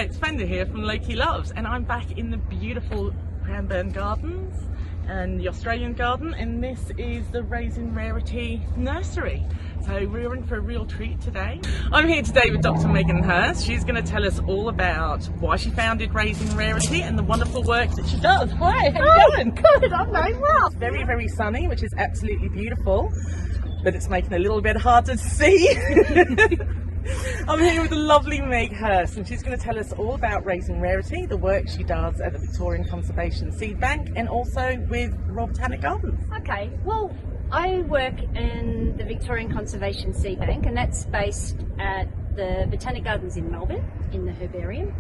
Hi, it's Fender here from Loki Loves, and I'm back in the beautiful Cranbourne Gardens and the Australian Garden, and this is the Raising Rarity nursery. So we're in for a real treat today. I'm here today with Dr Megan Hirst. She's going to tell us all about why she founded Raising Rarity and the wonderful work that she does. Hi, how you doing? Good, I'm very well. It's very, very sunny, which is absolutely beautiful, but it's making it a little bit harder to see. I'm here with the lovely Meg Hirst, and she's going to tell us all about Raising Rarity, the work she does at the Victorian Conservation Seedbank, and also with Royal Botanic Gardens. Okay, well, I work in the Victorian Conservation Seedbank, and that's based at the Botanic Gardens in Melbourne, in the herbarium.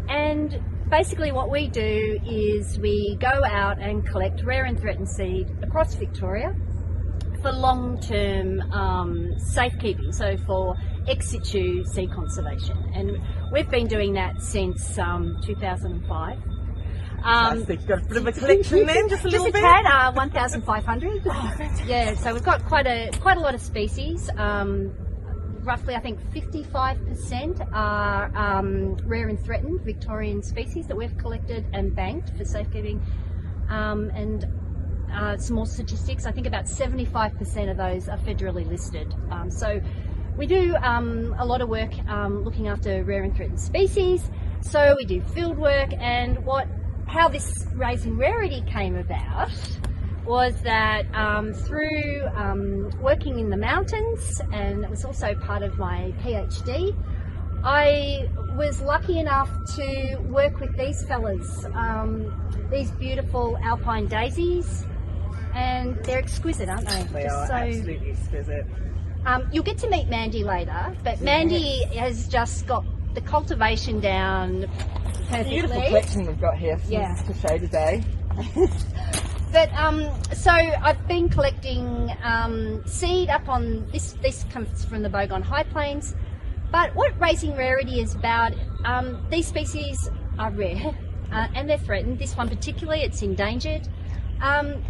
And basically what we do is we go out and collect rare and threatened seed across Victoria for long-term safekeeping, so for ex situ seed conservation, and we've been doing that since 2005. Fantastic. You've got a bit of a collection then, just a little bit? Just a tad, 1,500. Yeah, so we've got quite a lot of species. Roughly, I think 55% are rare and threatened Victorian species that we've collected and banked for safekeeping. And some more statistics, I think about 75% of those are federally listed. So we do a lot of work looking after rare and threatened species. So we do field work, and how this Raising Rarity came about was that through working in the mountains, and it was also part of my PhD, I was lucky enough to work with these fellas, these beautiful alpine daisies, and they're exquisite, aren't they? They are absolutely exquisite. You'll get to meet Mandy later, but Mandy has just got the cultivation down perfectly. Beautiful collection we've got here to show today. But so I've been collecting seed up on this. This comes from the Bogon High Plains. But what Raising Rarity is about, these species are rare and they're threatened. This one particularly, it's endangered.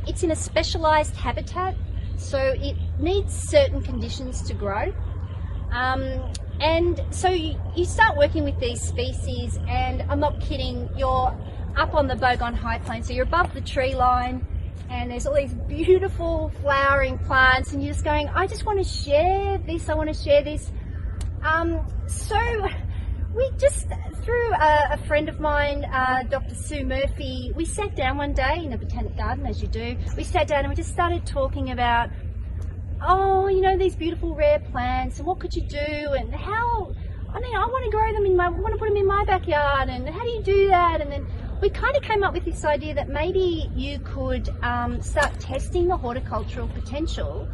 It's in a specialised habitat, so it needs certain conditions to grow. And so you start working with these species, and I'm not kidding, you're up on the Bogon High Plains, so you're above the tree line, and there's all these beautiful flowering plants, and you're just going, I just want to share this, I want to share this. So we just, through a friend of mine, Dr Sue Murphy, we sat down one day in a botanic garden, as you do. We sat down and we just started talking about, these beautiful rare plants, and what could you do, and how, I want to grow them I want to put them in my backyard, and how do you do that? And then we kind of came up with this idea that maybe you could start testing the horticultural potential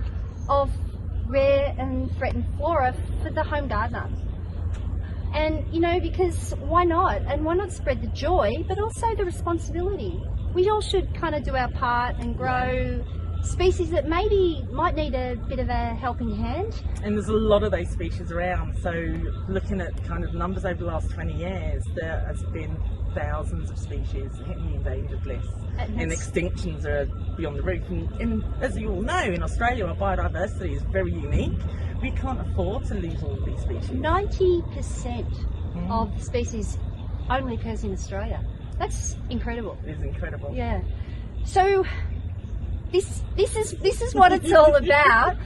of rare and threatened flora for the home gardener. And, because why not? And why not spread the joy, but also the responsibility? We all should kind of do our part and grow species that maybe might need a bit of a helping hand. And there's a lot of those species around, so looking at kind of numbers over the last 20 years, there has been thousands of species hitting the endangered list, and extinctions are beyond the roof. And as you all know, in Australia our biodiversity is very unique. We can't afford to lose all of these species. 90% of the species only occurs in Australia. That's incredible. It is incredible. Yeah. So this is what it's all about.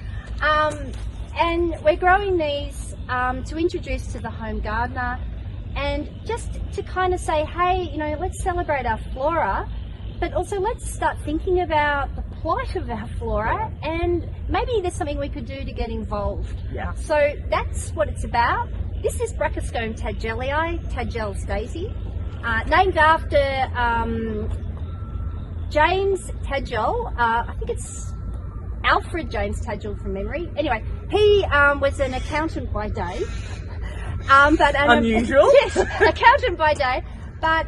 And we're growing these to introduce to the home gardener, and just to kind of say, hey, let's celebrate our flora, but also let's start thinking about the plight of our flora, and maybe there's something we could do to get involved. Yeah. So that's what it's about. This is Brachyscome tadgellii, Tadgell's daisy, named after James Tadgell. I think it's Alfred James Tadgell from memory. Anyway, he was an accountant by day. But unusual. Yes, accountant by day. But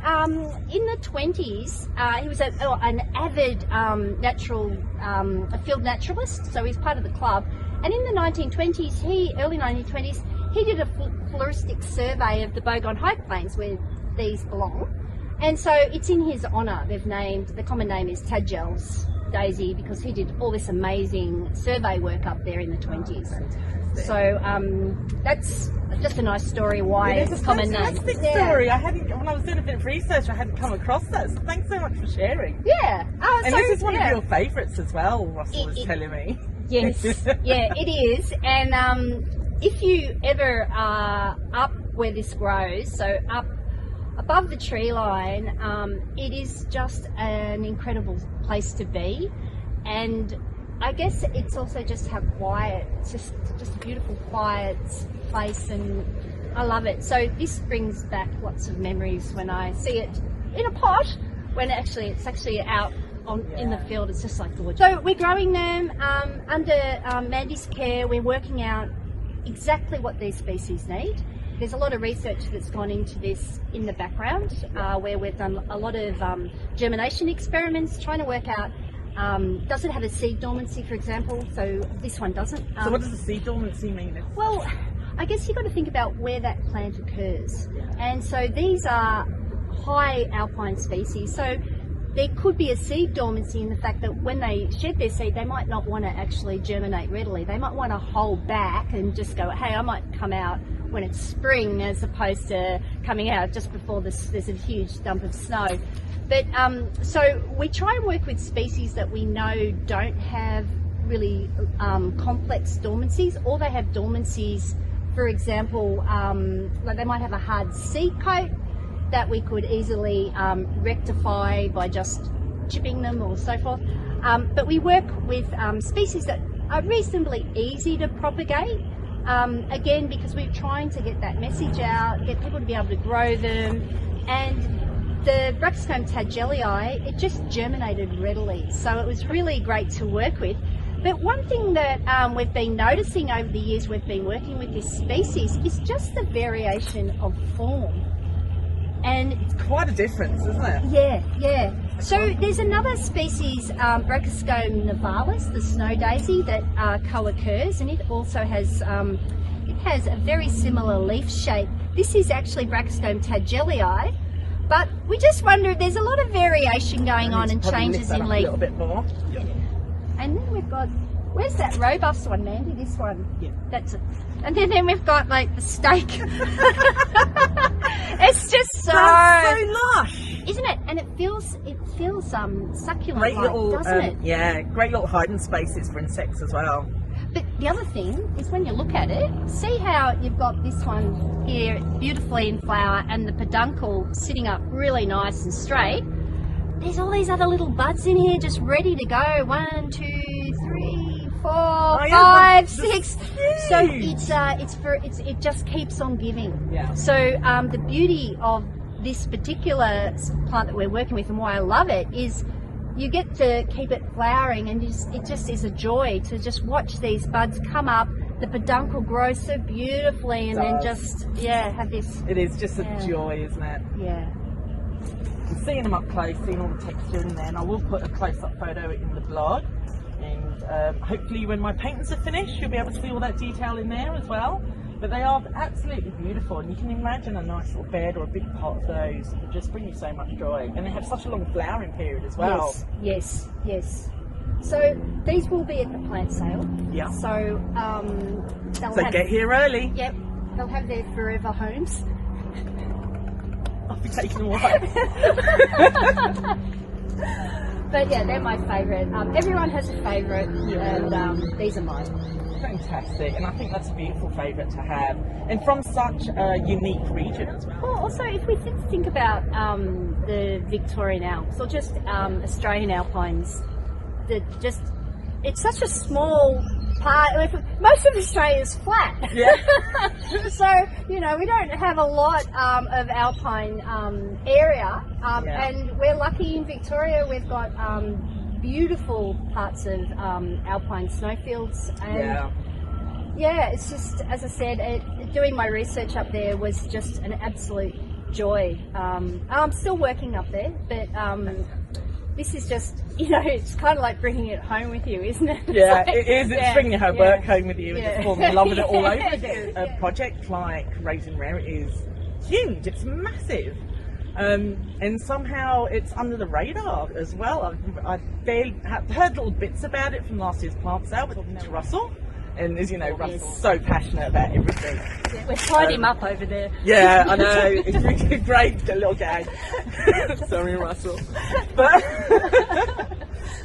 in the 20s, he was an avid a field naturalist, so he's part of the club. And in the 1920s, early 1920s, he did a floristic survey of the Bogon High Plains where these belong. And so it's in his honour. The common name is Tadgell's daisy because he did all this amazing survey work up there in the 20s. So that's just a nice story why it's a common name. Fantastic story. When I was doing a bit of research, I hadn't come across that. So thanks so much for sharing. Yeah. And this is one of your favourites as well, Russell was telling me. Yes, yeah, it is. And if you ever are up where this grows, so up above the tree line, it is just an incredible place to be. And I guess it's also just how quiet, it's just a beautiful quiet place, and I love it. So this brings back lots of memories when I see it in a pot, when it's actually out in the field. It's just like gorgeous. So we're growing them under Mandy's care. We're working out exactly what these species need. There's a lot of research that's gone into this in the background, where we've done a lot of germination experiments, trying to work out, does it have a seed dormancy, for example? So this one doesn't. So what does a seed dormancy mean? Well, I guess you've got to think about where that plant occurs. And so these are high alpine species. So there could be a seed dormancy in the fact that when they shed their seed, they might not want to actually germinate readily. They might want to hold back and just go, hey, I might come out when it's spring as opposed to coming out just before there's a huge dump of snow. But so we try and work with species that we know don't have really complex dormancies, or they have dormancies, for example, like they might have a hard seed coat that we could easily rectify by just chipping them or so forth. But we work with species that are reasonably easy to propagate, again, because we're trying to get that message out, get people to be able to grow them. And the Brachyscome tadgellii, it just germinated readily, so it was really great to work with. But one thing that we've been noticing over the years we've been working with this species is just the variation of form. And it's quite a difference, isn't it? Yeah, yeah. So there's another species, Brachyscome nivalis, the snow daisy, that co-occurs, and it also has a very similar leaf shape. This is actually Brachyscome tadgellii, but we just wonder if there's a lot of variation going on and changes in leaf. A little bit more. Yeah. And then we've got, where's that robust one, Mandy? This one. Yeah. That's it. And then we've got like the steak. It's just so lush, isn't it? And it feels succulent, great little, doesn't it? Yeah, great little hiding spaces for insects as well. But the other thing is, when you look at it, see how you've got this one here beautifully in flower and the peduncle sitting up really nice and straight. There's all these other little buds in here just ready to go. 1, 2, 3, 4, 5, 6. So it just keeps on giving. Yeah. So the beauty of this particular plant that we're working with, and why I love it, is you get to keep it flowering, and it just is a joy to just watch these buds come up. The peduncle grows so beautifully, and then just have this. It is just a joy, isn't it? Yeah. Seeing them up close, seeing all the texture in there, and I will put a close-up photo in the blog, and hopefully when my paintings are finished you'll be able to see all that detail in there as well. But they are absolutely beautiful, and you can imagine a nice little bed or a big pot of those would just bring you so much joy, and they have such a long flowering period as well. Yes. So these will be at the plant sale. Yeah. So get here early. Yep. They'll have their forever homes. I'll be taking them away. But yeah, they're my favourite. Everyone has a favourite, and these are mine. Fantastic, and I think that's a beautiful favourite to have, and from such a unique region as well. Well, also, if we think about the Victorian Alps, or just Australian Alpines, it's such a small part. Most of Australia is flat. Yeah. So, we don't have a lot of alpine area, and we're lucky in Victoria. We've got beautiful parts of alpine snowfields, and it's just, as I said, doing my research up there was just an absolute joy. I'm still working up there, but this is just, it's kind of like bringing it home with you, isn't it? Yeah, it is. It's bringing your work home with you and just falling in love with it all over again. A project like Raising Rarity is huge. It's massive. And somehow it's under the radar as well. I've barely heard little bits about it from last year's plant sale with Russell. And as you know, Russell's so passionate about everything. Yeah, we've tied him up over there. Yeah, I know. It's great, the little guy. Sorry, Russell.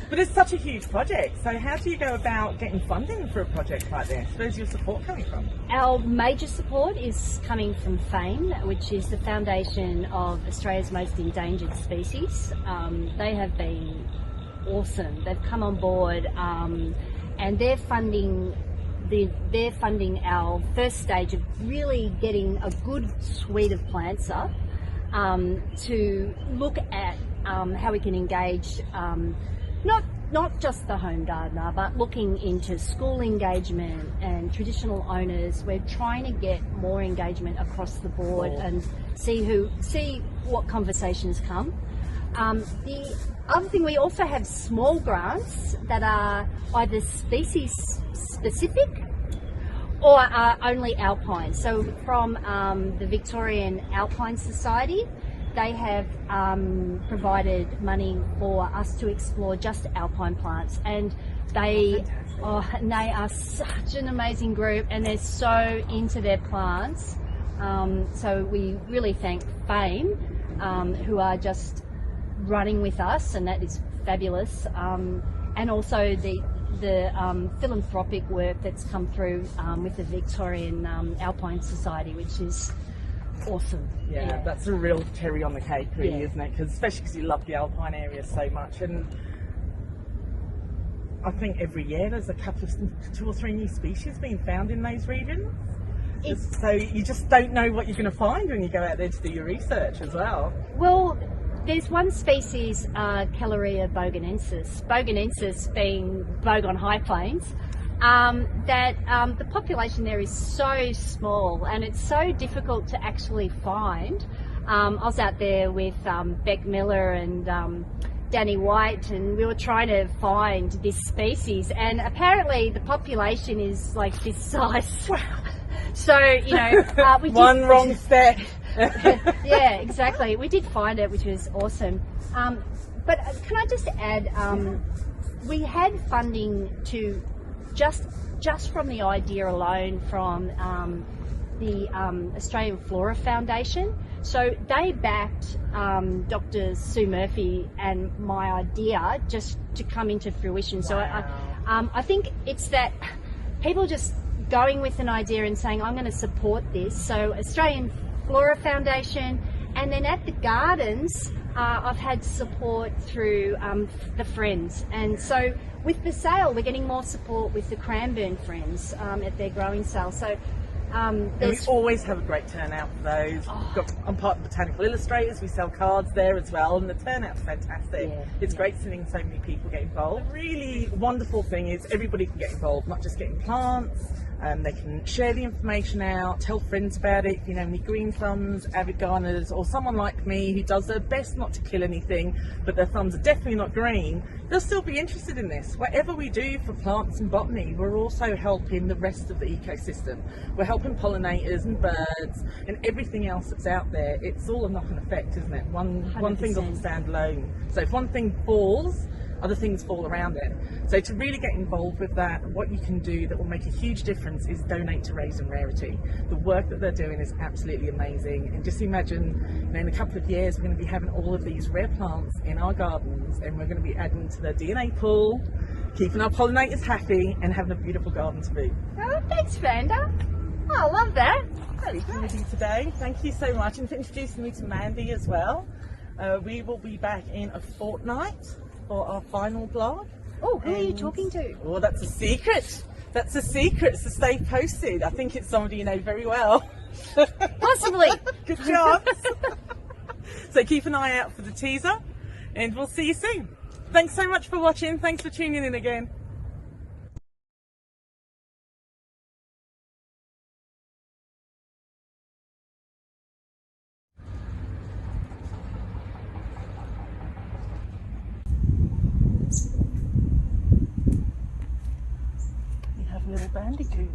But it's such a huge project. So how do you go about getting funding for a project like this? Where's your support coming from? Our major support is coming from FAME, which is the Foundation of Australia's Most Endangered Species. They have been awesome. They've come on board and they're funding our first stage of really getting a good suite of plants up to look at how we can engage not just the home gardener, but looking into school engagement and traditional owners. We're trying to get more engagement across the board and see what conversations come. The other thing, we also have small grants that are either species specific or are only alpine. So from the Victorian Alpine Society, they have provided money for us to explore just alpine plants, and they are such an amazing group, and they're so into their plants. So we really thank FAME, who are just running with us, and that is fabulous. And also the philanthropic work that's come through with the Victorian Alpine Society, which is awesome. Yeah, that's a real cherry on the cake, really, isn't it? Especially because you love the alpine area so much. And I think every year there's a couple of 2 or 3 new species being found in those regions. So you just don't know what you're going to find when you go out there to do your research as well. Well, there's one species, Kelleria boganensis being bog on high plains, that the population there is so small and it's so difficult to actually find. I was out there with Beck Miller and Danny White, and we were trying to find this species, and apparently the population is like this size. Wow. So, you know, we one wrong step. Yeah, exactly. We did find it, which was awesome. But can I just add, we had funding to just from the idea alone from the Australian Flora Foundation. So they backed Dr. Sue Murphy and my idea just to come into fruition. So I think it's that people just going with an idea and saying, I'm going to support this. So Australian Flora Foundation, and then at the gardens, I've had support through the Friends. And so with the sale, we're getting more support with the Cranbourne Friends at their growing sale. So and we always have a great turnout for those. I'm part of Botanical Illustrators, we sell cards there as well, and the turnout's fantastic. It's great seeing so many people get involved. The really wonderful thing is everybody can get involved, not just getting plants. They can share the information out, tell friends about it. You know, any green thumbs, avid gardeners, or someone like me who does their best not to kill anything, but their thumbs are definitely not green, they'll still be interested in this. Whatever we do for plants and botany, we're also helping the rest of the ecosystem. We're helping pollinators and birds and everything else that's out there. It's all a knock-on effect, isn't it? One thing doesn't stand alone. So if one thing falls, other things fall around it. So to really get involved with that, what you can do that will make a huge difference is donate to Raising Rarity. The work that they're doing is absolutely amazing, and just imagine, you know, in a couple of years we're going to be having all of these rare plants in our gardens, and we're going to be adding to the DNA pool, keeping our pollinators happy, and having a beautiful garden to be. Oh, thanks, Vanda. Oh, I love that. Speaking with you today, thank you so much, and for introducing me to Mandy as well. We will be back in a fortnight for our final blog. Oh, who are you talking to? Oh, that's a secret. That's a secret, so stay posted. I think it's somebody you know very well. Possibly. Good job. So keep an eye out for the teaser, and we'll see you soon. Thanks so much for watching. Thanks for tuning in again. We have little bandicoots.